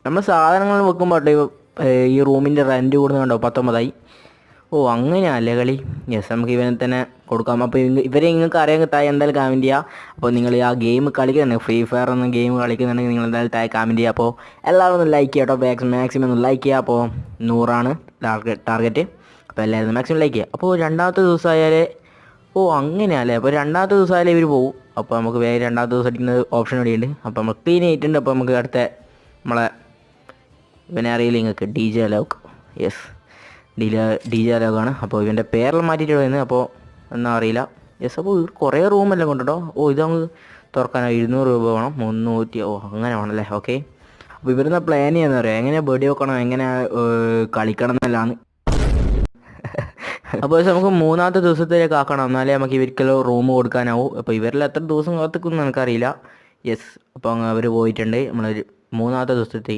നമ്മൾ സാധനങ്ങൾ വെക്കുമ്പോൾ ഈ റൂമിൻ്റെ റെൻറ്റ് കൂടുന്നുണ്ടോ 19ആയി. ഓ അങ്ങനെയല്ലേ കളി. യെസ്, നമുക്ക് ഇവനെ തന്നെ കൊടുക്കാം. അപ്പോൾ ഇവരെ നിങ്ങൾക്ക് അറിയാമെങ്കിൽ താഴെ എന്തായാലും കമൻറ്റ് ചെയ്യുക. അപ്പോൾ നിങ്ങൾ ആ ഗെയിം കളിക്കുന്നുണ്ടെങ്കിൽ ഫ്രീ ഫയർ എന്ന ഗെയിം കളിക്കുന്നുണ്ടെങ്കിൽ നിങ്ങൾ എന്തായാലും താഴെ കമൻറ്റ് ചെയ്യുക. അപ്പോൾ എല്ലാവരും ഒന്ന് ലൈക്ക് ചെയ്യുക കേട്ടോ. മാക്സിമം ഒന്ന് ലൈക്ക് ചെയ്യുക. അപ്പോൾ 100 ടാർഗറ്റ്. അപ്പോൾ എല്ലാവരും മാക്സിമം ലൈക്ക് ചെയ്യുക. അപ്പോൾ രണ്ടാമത്തെ ദിവസമായാലേ അങ്ങനെയല്ലേ. അപ്പോൾ രണ്ടാമത്തെ ദിവസമായാലേ ഇവർ പോകും. അപ്പോൾ നമുക്ക് വേറെ രണ്ടാമത്തെ ദിവസം അടിക്കുന്ന ഓപ്ഷൻ കൂടിയുണ്ട്. അപ്പോൾ നമ്മൾ ക്ലീൻ ചെയ്തിട്ടുണ്ട്. അപ്പോൾ നമുക്ക് അടുത്ത നമ്മളെ ഇവനെ അറിയില്ല നിങ്ങൾക്ക്, DJ അലോക്. യെസ്, DJ അലോകാണ്. അപ്പോൾ ഇവൻ്റെ പേരെല്ലാം മാറ്റിയിട്ട് വരുന്നത്. അപ്പോൾ എന്നാ അറിയില്ല. യെസ്, അപ്പോൾ കുറേ റൂമെല്ലാം കൊണ്ടുട്ടോ. ഇത് നമുക്ക് തുറക്കാനോ 200 രൂപ വേണം. 300 അങ്ങനെ വേണമല്ലേ. ഓക്കെ, അപ്പോൾ ഇവരുന്ന പ്ലാൻ ചെയ്യാന്ന് പറയാം, എങ്ങനെ ബഡി വെക്കണം, എങ്ങനെ കളിക്കണം എന്നെല്ലാം. അപ്പോൾ നമുക്ക് മൂന്നാമത്തെ ദിവസത്തിലേക്ക് ആക്കണം, എന്നാലേ നമുക്ക് ഇവർക്കെല്ലാം റൂം കൊടുക്കാനാവും. അപ്പോൾ ഇവരെല്ലാം എത്ര ദിവസം കാത്തിക്കുമെന്ന് എനിക്കറിയില്ല. യെസ്, അപ്പോൾ അവർ പോയിട്ടുണ്ട്. നമ്മളൊരു മൂന്നാമത്തെ ദിവസത്തേക്ക്